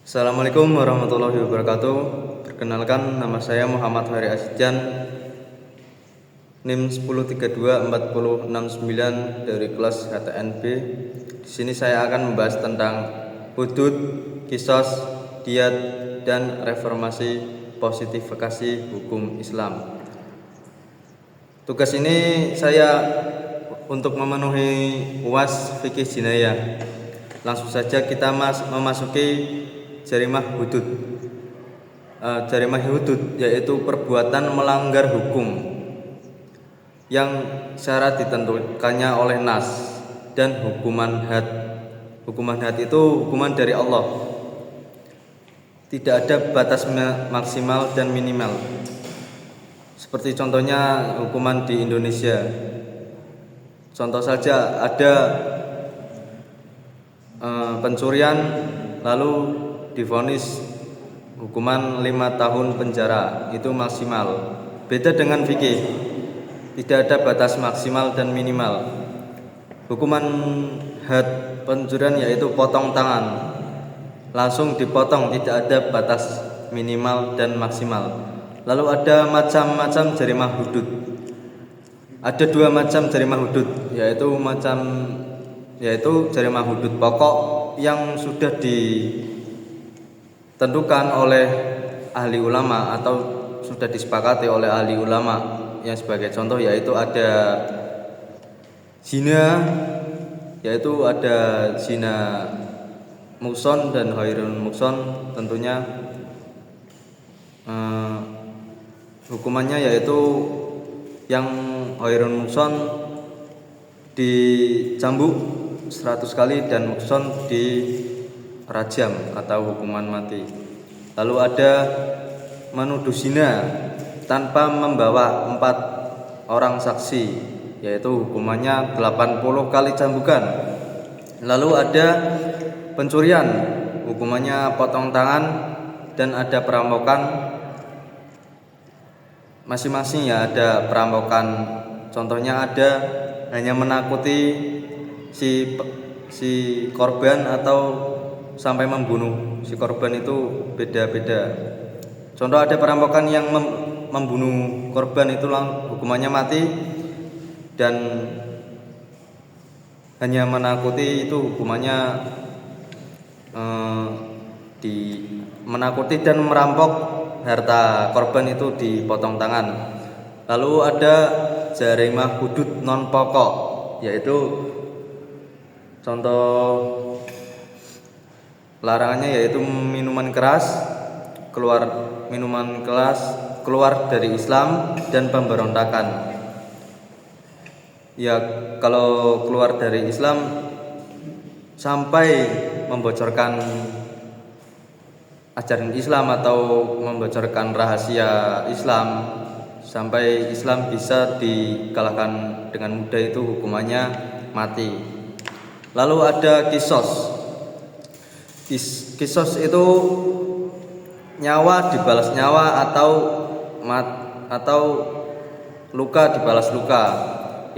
Assalamualaikum warahmatullahi wabarakatuh. Perkenalkan, nama saya Muhammad Hari Asjan, NIM 1032469 dari kelas HTNB. Di sini saya akan membahas tentang hudud, kisos, diyat, dan reformasi positifikasi hukum Islam. Tugas ini saya untuk memenuhi UAS fikih jinayah. Langsung saja kita memasuki jarimah hudud. Jarimah hudud yaitu perbuatan melanggar hukum yang syarat ditentukannya oleh nas dan hukuman had. Hukuman had itu hukuman dari Allah. Tidak ada batas maksimal dan minimal. Seperti contohnya hukuman di Indonesia. Contoh saja ada pencurian lalu divonis hukuman 5 tahun penjara, itu maksimal. Beda dengan fikih, tidak ada batas maksimal dan minimal. Hukuman had pencurian yaitu potong tangan, langsung dipotong, tidak ada batas minimal dan maksimal. Lalu ada macam-macam jarimah hudud. Ada 2 macam jarimah hudud, yaitu jarimah hudud pokok yang sudah ditentukan oleh ahli ulama atau sudah disepakati oleh ahli ulama. Yang sebagai contoh yaitu ada zina, yaitu ada zina muhson dan ghairul muhson. Tentunya hukumannya yaitu yang ghairul muhson dicambuk 100 kali dan muhson dirajam atau hukuman mati. Lalu ada menuduh zina tanpa membawa 4 orang saksi, yaitu hukumannya 80 kali cambukan. Lalu ada pencurian, hukumannya potong tangan, dan ada perampokan. Masing-masing ya ada perampokan. Contohnya ada hanya menakuti si korban atau sampai membunuh si korban, itu beda-beda. Contoh ada perampokan yang membunuh korban, itu hukumannya mati, dan hanya menakuti itu hukumannya menakuti dan merampok harta korban, itu dipotong tangan. Lalu ada jarimah hudud non pokok, yaitu contoh larangannya yaitu minuman keras, keluar dari Islam, dan pemberontakan. Ya, kalau keluar dari Islam sampai membocorkan ajaran Islam atau membocorkan rahasia Islam sampai Islam bisa dikalahkan dengan mudah, itu hukumannya mati. Lalu ada kisos. Kisos itu nyawa dibalas nyawa atau luka dibalas luka,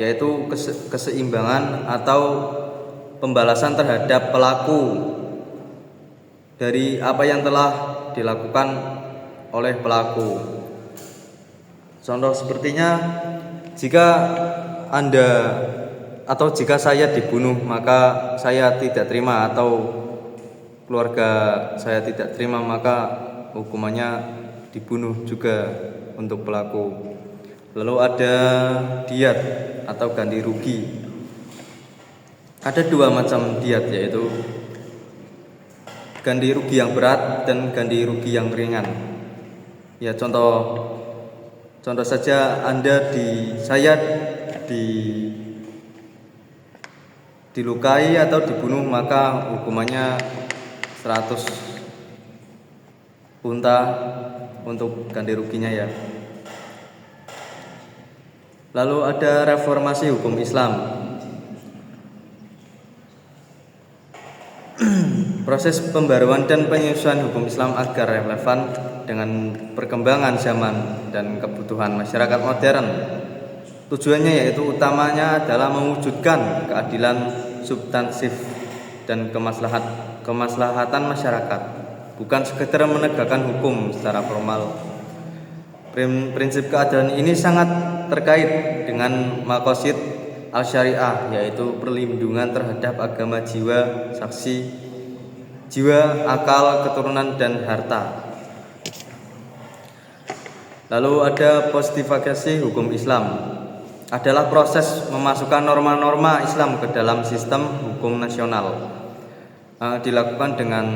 yaitu keseimbangan atau pembalasan terhadap pelaku dari apa yang telah dilakukan oleh pelaku. Contoh sepertinya, jika Anda atau jika saya dibunuh, maka saya tidak terima, atau keluarga saya tidak terima, maka hukumannya dibunuh juga untuk pelaku. Lalu ada diyat atau ganti rugi. Ada 2 macam diyat, yaitu ganti rugi yang berat dan ganti rugi yang ringan. Ya, contoh saja saya dilukai atau dibunuh, maka hukumannya 100 unta untuk ganti ruginya ya. Lalu ada reformasi hukum Islam. Proses pembaruan dan penyesuaian hukum Islam agar relevan dengan perkembangan zaman dan kebutuhan masyarakat modern. Tujuannya yaitu utamanya adalah mewujudkan keadilan substansif dan kemaslahatan masyarakat. bukan sekedar menegakkan hukum secara formal. Prinsip keadilan ini sangat terkait dengan maqasid al-syariah, yaitu perlindungan terhadap agama, jiwa, saksi, jiwa, akal, keturunan, dan harta. Lalu ada positifikasi hukum Islam, adalah proses memasukkan norma-norma Islam ke dalam sistem hukum nasional. Dilakukan dengan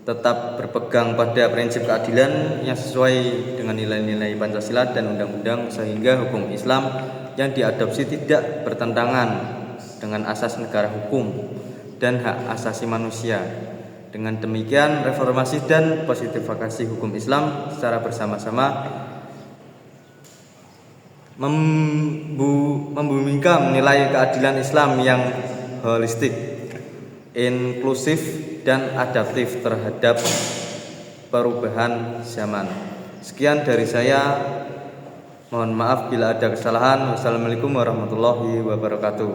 tetap berpegang pada prinsip keadilan yang sesuai dengan nilai-nilai Pancasila dan undang-undang, sehingga hukum Islam yang diadopsi tidak bertentangan dengan asas negara hukum dan hak asasi manusia. Dengan demikian, reformasi dan positifikasi hukum Islam secara bersama-sama membumikan nilai keadilan Islam yang holistik, inklusif, dan adaptif terhadap perubahan zaman. Sekian dari saya. Mohon maaf bila ada kesalahan. Wassalamualaikum warahmatullahi wabarakatuh.